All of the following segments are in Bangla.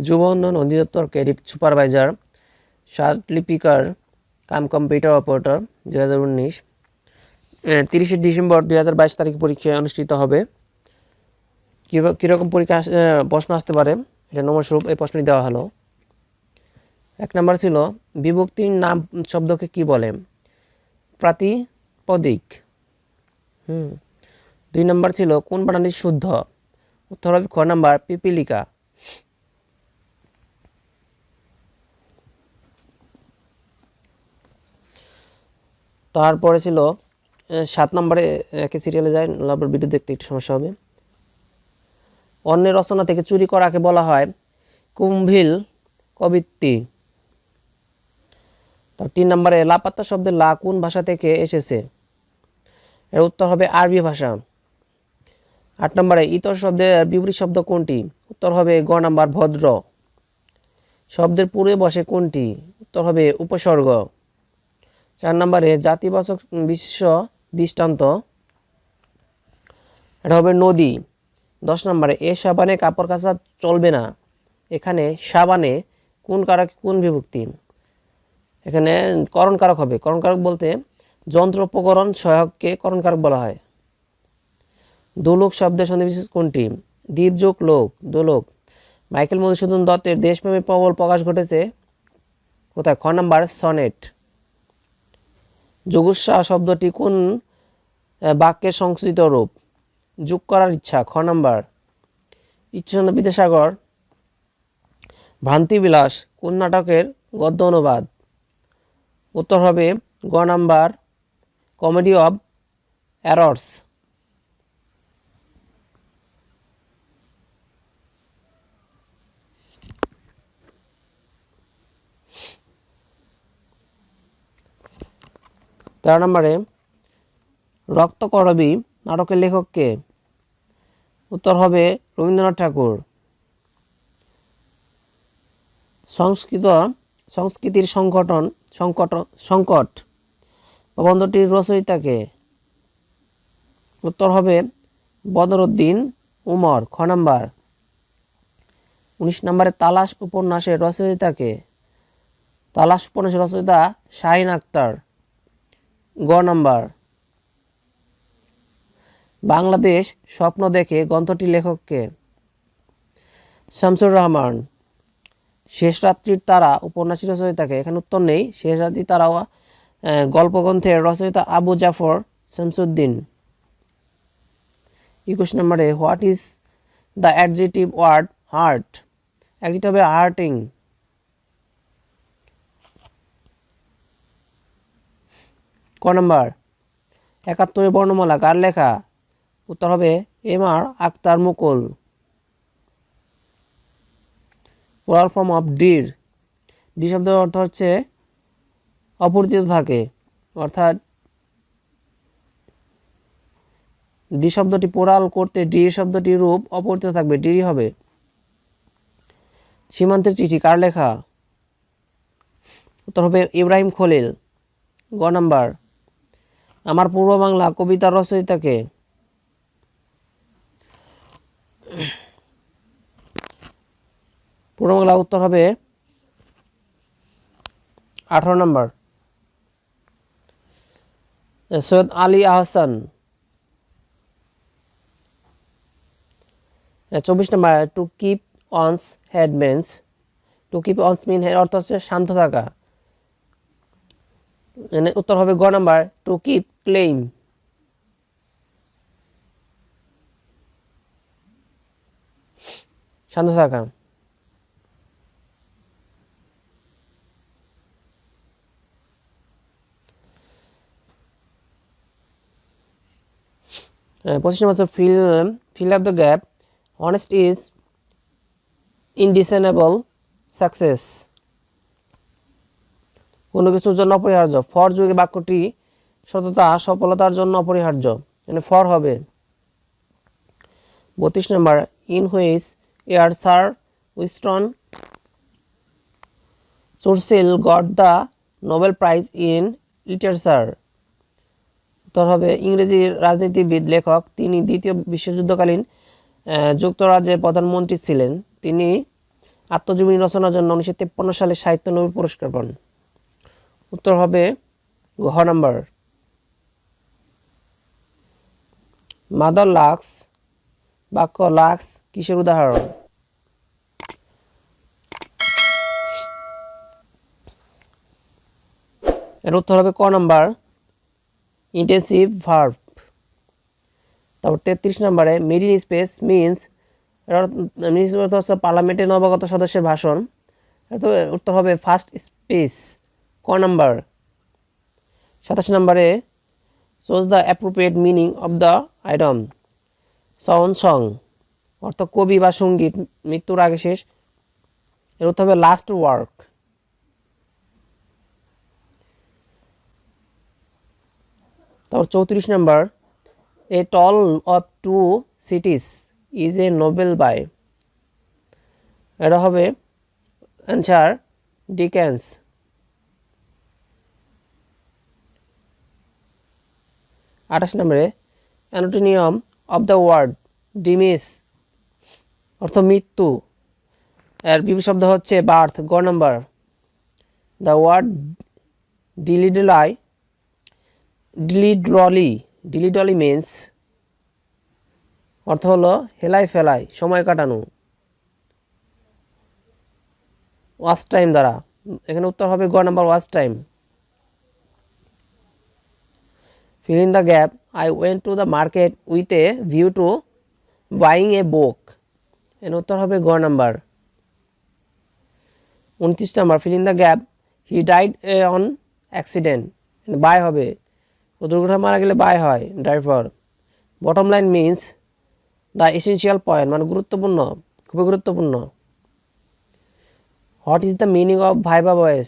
যুব উন্নয়ন অধিদপ্তর ক্রেডিট সুপারভাইজার লিপিকার কাম কম্পিউটার অপারেটর 2019 30 ডিসেম্বর 2022 তারিখে পরীক্ষা অনুষ্ঠিত হবে। কীরকম পরীক্ষা প্রশ্ন আসতে পারে এটা নম্বরস্বরূপ এই প্রশ্নটি দেওয়া হলো। 1 নম্বর ছিল বিভক্তির নাম শব্দকে কি বলে? প্রাতিপদিক। 2 নম্বর ছিল কোন বানানটি শুদ্ধ? উত্তর হবে খ নাম্বার পিপিলিকা। তারপরে ছিল 7 নম্বরে একই সিরিয়ালে যায়, লাভের ভিডিও দেখতে একটু সমস্যা হবে। অন্যের রচনা থেকে চুরি করাকে বলা হয় কুম্ভিল কবিত্তি। তার 3 নম্বরে লাপাত্তা শব্দের লা কোন ভাষা থেকে এসেছে? এর উত্তর হবে আরবি ভাষা। 8 নম্বরে ইতর শব্দের বিপরীত শব্দ কোনটি? উত্তর হবে গ নাম্বার ভদ্র। শব্দের পূর্বে বসে কোনটি? উত্তর হবে উপসর্গ। 4 নম্বরে জাতিবাচক বিশেষ্য দৃষ্টান্ত, এটা হবে নদী। 10 নম্বরে এ সাবানে কাপড় কাচা চলবে না। এখানে সাবানে কোন কারক কোন বিভক্তি? এখানে করণ কারক হবে। করণ কারক বলতে যন্ত্র উপকরণ সহায়ককে করণ কারক বলা হয়। দোলক শব্দের সন্ধিবিশেষ কোনটি? দ্বীপযোগ লোক, দোলক। মাইকেল মধুসূদন দত্তের দেশপ্রেমে প্রবল প্রকাশ ঘটেছে কোথায়? খ নাম্বার সনেট। যোগুৎসাহ শব্দটি কোন বাক্যের সংস্কৃত রূপ? যোগ করার ইচ্ছা, খ নাম্বার। ঈশ্বরচন্দ্র বিদ্যাসাগর ভ্রান্তিবিলাস কোন নাটকের গদ্য অনুবাদ? উত্তর হবে গ নাম্বার কমেডি অব এরর্স। তেরো নম্বরে রক্তকরবী নাটকের লেখক কে? উত্তর হবে রবীন্দ্রনাথ ঠাকুর। সংস্কৃতির সংকট প্রবন্ধটির রচয়িতা কে? উত্তর হবে বদরুদ্দীন উমর, খ নাম্বার। 19 নম্বরে তালাশ উপন্যাসের রচয়িতা কে? তালাশ উপন্যাসের রচয়িতা শাহিন আখতার, গ নাম্বার। বাংলাদেশ স্বপ্ন দেখে গ্রন্থটির লেখক কে? শামসুর রহমান। শেষ রাত্রির তারা উপন্যাসের রচয়িতা কে? এখানে উত্তর নেই। শেষ রাত্রির তারা গল্পগ্রন্থের রচয়িতা আবু জাফর শামসুদ্দিন। 21 নম্বরে what is the adjective word hurt? Adjective হবে হার্টিং। ক নাম্বার 71 বর্ণমালা কার লেখা? উত্তর হবে M R. Akhtar Mukul. Plural form of deer. ডি শব্দের অর্থ হচ্ছে অপরিচিত থাকে, অর্থাৎ ডি শব্দটি প্লুরাল করতে ডি শব্দটির রূপ অপরিচিত থাকবে, ডিরই হবে। সীমান্তের চিঠি কার লেখা? উত্তর হবে ইব্রাহিম খলিল, গ নাম্বার। আমার পূর্ব বাংলা কবিতার রচয়িতা কে? পূর্ব বাংলা উত্তর হবে 18 নম্বর সৈয়দ আলী আহসান। 24 নম্বর to keep one's head means, to keep one's mean head অর্থ হচ্ছে শান্ত থাকা। উত্তর হবে গ নাম্বার টু কিপ ক্লেইম। শান্ত থাকা। পজিশন হচ্ছে fill up the gap. Honest is indiscernible success. কোনো কিছুর জন্য অপরিহার্য। ফর যুগে বাক্যটি সততা সফলতার জন্য অপরিহার্য, মানে ফর হবে। 32 নম্বর in which year sir Winston Churchill got the Nobel prize in literature? উত্তর হবে ইংরেজি রাজনীতিবিদ লেখক, তিনি দ্বিতীয় বিশ্বযুদ্ধকালীন যুক্তরাজ্যের প্রধানমন্ত্রী ছিলেন। তিনি আত্মজীবনী রচনার জন্য 1953 সালে সাহিত্য নোবেল পুরস্কার পান? উত্তর হবে ঘ নাম্বার। মাদার লাক্স বাক্য লাক্স কিসের উদাহরণ? এর উত্তর হবে ক নাম্বার, ইন্টেন্সিভ ভার্ব। তারপর 33 নম্বরে মিড ইন স্পেস মিনস, পার্লামেন্টের নবাগত সদস্যের ভাষণ। উত্তর হবে ফার্স্ট স্পিচ, ক নাম্বার। 27 নম্বরে choose the appropriate meaning of the idiom, sound song অর্থ কবি বা সঙ্গীত মৃত্যুর আগে শেষ। এর উত্তর হবে লাস্ট ওয়ার্ক। তারপর 34 নম্বর a tale of two cities is a novel by, এটা হবে অ্যান্সার ডিকেন্স। 28 নম্বরে antonym of the word demise অর্থ মৃত্যু, এর বিপরীত শব্দ হচ্ছে বার্থ, গ number. The word dillydally means অর্থ হলো হেলাই ফেলাই, সময় কাটানো, ওয়াচ টাইম দ্বারা। এখানে উত্তর হবে গ number, watch time. fill in the gap, I went to the market with a view to buying a book, এর উত্তর হবে গ number. 29 number fill in the gap, he died on accident, by হবে, দুর্ঘটনা মারা গেলে বাই হয়, driver. Bottom line means the essential point, মানে গুরুত্বপূর্ণ, খুবই গুরুত্বপূর্ণ। What is the meaning of viva voce,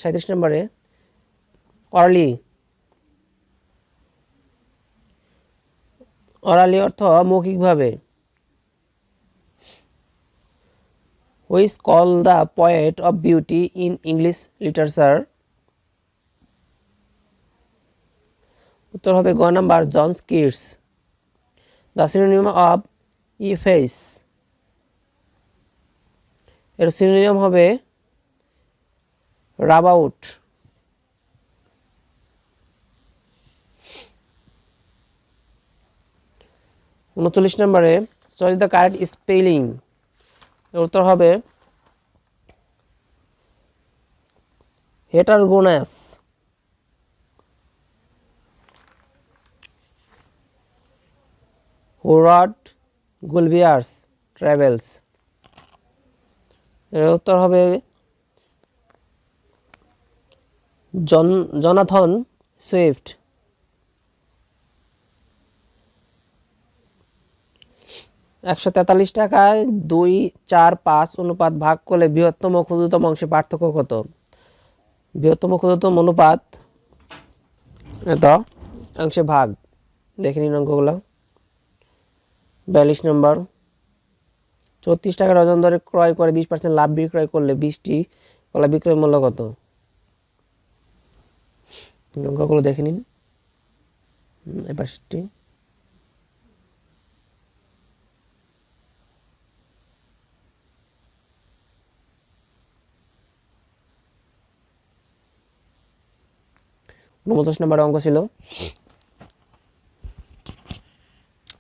37 নম্বরে অরালি, অরালি অর্থ মৌখিকভাবে। Which call the poet of beauty in English literature, উত্তর হবে গ number, John Keats. The synonym of efface, এর সিনোনিম হবে রাবাউট। 39 নম্বরে চয়েস দ্য কারেক্ট স্পেলিং, এর উত্তর হবে হেটারগোনাস। হোয়াট গুলবিয়ার্স ট্রাভেলস, এর উত্তর হবে জনাথন সুইফট। 143 টাকায় 2, 4, 5 অনুপাত ভাগ করলে বৃহত্তম ও ক্ষুদ্রতম অংশে পার্থক্য কত? বৃহত্তম ক্ষুদ্রতম অনুপাত এত অংশে ভাগ, দেখে নিন অঙ্কগুলো। 42 নম্বর 34 টাকা ডজন দরে ক্রয় করে 20% লাভ বিক্রয় করলে 20টি কলা বিক্রয় মূল্য কত? অঙ্কগুলো দেখে নিন। এই পাশটি উনপঞ্চাশ নম্বর অঙ্ক ছিল,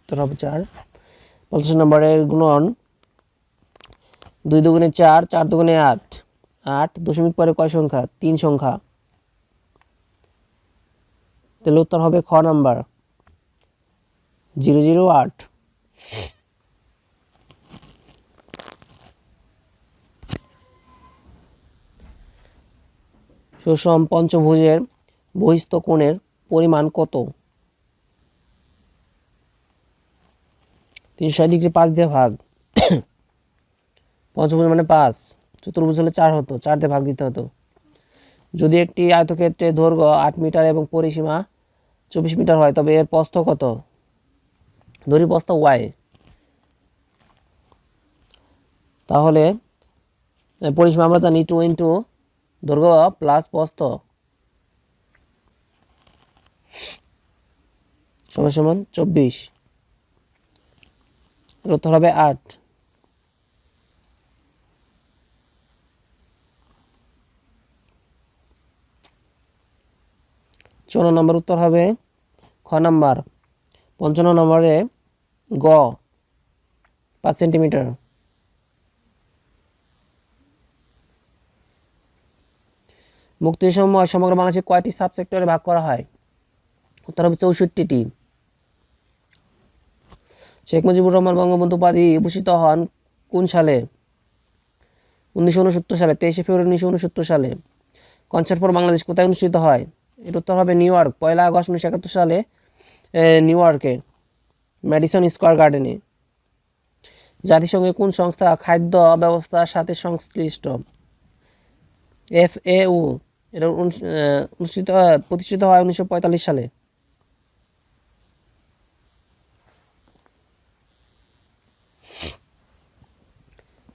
তোর হবে 4। 50 নম্বরের গুণন 2 দুগুণে 4, 4 দুগুণে 8, 8 দশমিক পরে কয় সংখ্যা? 3 সংখ্যা। তাহলে উত্তর হবে খ নাম্বার 008। সুষম পঞ্চভুজের বহিস্থ কোণের পরিমাণ কত? 360 ডিগ্রি 5 দিয়ে ভাগ, পঞ্চভুজ মানে 5, চতুর্ভুজ হলে 4 হতো, 4 দিয়ে ভাগ দিতে হতো। যদি একটি আয়তক্ষেত্রের দৈর্ঘ্য 8 মিটার এবং পরিসীমা 24 মিটার হয় তবে এর প্রস্থ কত? ধরি প্রস্থ y, তাহলে পরিসীমা আমরা জানি 2 ইন্টু দৈর্ঘ্য প্লাস প্রস্থ সমান সমান 24, উত্তর হবে 8। 54 নম্বর উত্তর হবে খ নাম্বার। 55 নম্বরে গ 5 সেন্টিমিটার। মুক্তির সময় সমগ্র বাংলাদেশে কয়টি সাবসেক্টরে ভাগ করা হয়? উত্তর হবে 64টি। শেখ মুজিবুর রহমান বঙ্গবন্ধু উপাধি ভূষিত হন কোন সালে? 1969 সালে, 23 ফেব্রুয়ারি 1969 সালে। কনসার্ট ফর বাংলাদেশ কোথায় অনুষ্ঠিত হয়? এর উত্তর হবে নিউ ইয়র্ক, 1 আগস্ট 1971 সালে নিউ ইয়র্কে, ম্যাডিসন স্কয়ার গার্ডেনে। জাতিসংঘের কোন সংস্থা খাদ্য ব্যবস্থার সাথে সংশ্লিষ্ট? FAO। এটা প্রতিষ্ঠিত হয় 1945 সালে।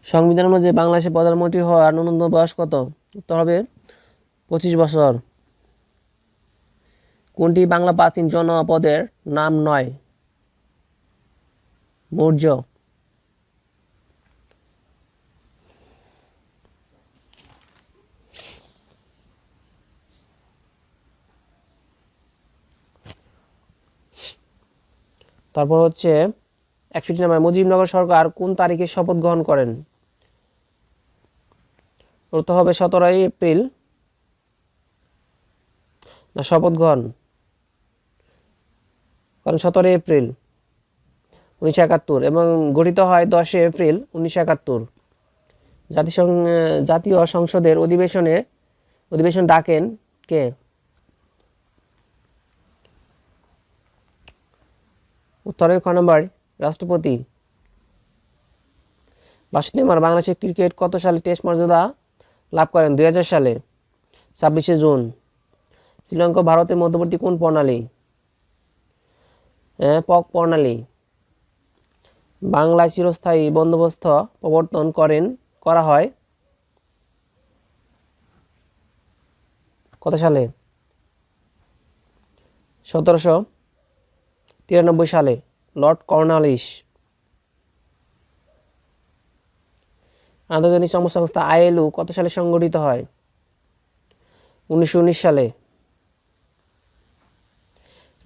সংবিধান অনুযায়ী বাংলাদেশের প্রধানমন্ত্রী হওয়ার ন্যূনতম বয়স কত? উত্তর হবে 25 বছর। কোনটি বাংলা প্রাচীন জনপদের নাম নয়? মৌর্য। তারপর হচ্ছে 61 নম্বর, মুজিবনগর সরকার কোন তারিখে শপথ গ্রহণ করেন? উত্তর হবে 17 এপ্রিল। না, শপথ গ্রহণ, কারণ 17 এপ্রিল 1971 এবং গঠিত হয় 10 এপ্রিল 1971। জাতীয় সংসদের অধিবেশন ডাকেন কে? উত্তরে খ নম্বর রাষ্ট্রপতি। 62 নম্বর, বাংলাদেশের ক্রিকেট কত সালে টেস্ট মর্যাদা লাভ করেন? 2000 সালে 26 জুন। শ্রীলঙ্কা ভারতের মধ্যবর্তী কোন প্রণালী? পক প্রণালী। বাংলায় চিরস্থায়ী বন্দোবস্ত প্রবর্তন করা হয় কত সালে? 1793 সালে, লর্ড কর্নওয়ালিস। আন্তর্জাতিক শ্রম সংস্থা ILO কত সালে সংগঠিত হয়? 1919 সালে।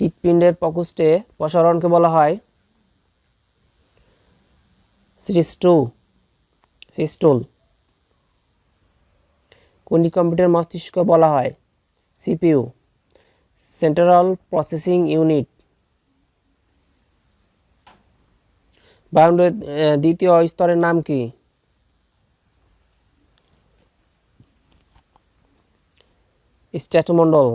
হৃৎপিণ্ডের প্রকোষ্ঠে প্রসারণকে বলা হয় সিস্টোল। কোনটি কম্পিউটার মস্তিষ্ক বলা হয়? CPU, central processing unit. বায়ুমণ্ডলের দ্বিতীয় স্তরের নাম কি? স্ট্র্যাটোমণ্ডল।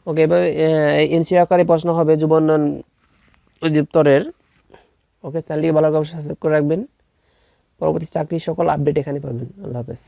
ওকে, এবার এনসিও আকারে প্রশ্ন হবে যুব উন্নয়ন অধিদপ্তরের। ওকে, চ্যানেলটিকে ভালো করে সাবস্ক্রাইব করে রাখবেন। পরবর্তী চাকরির সকল আপডেট এখানে পাবেন। আল্লাহ হাফেজ।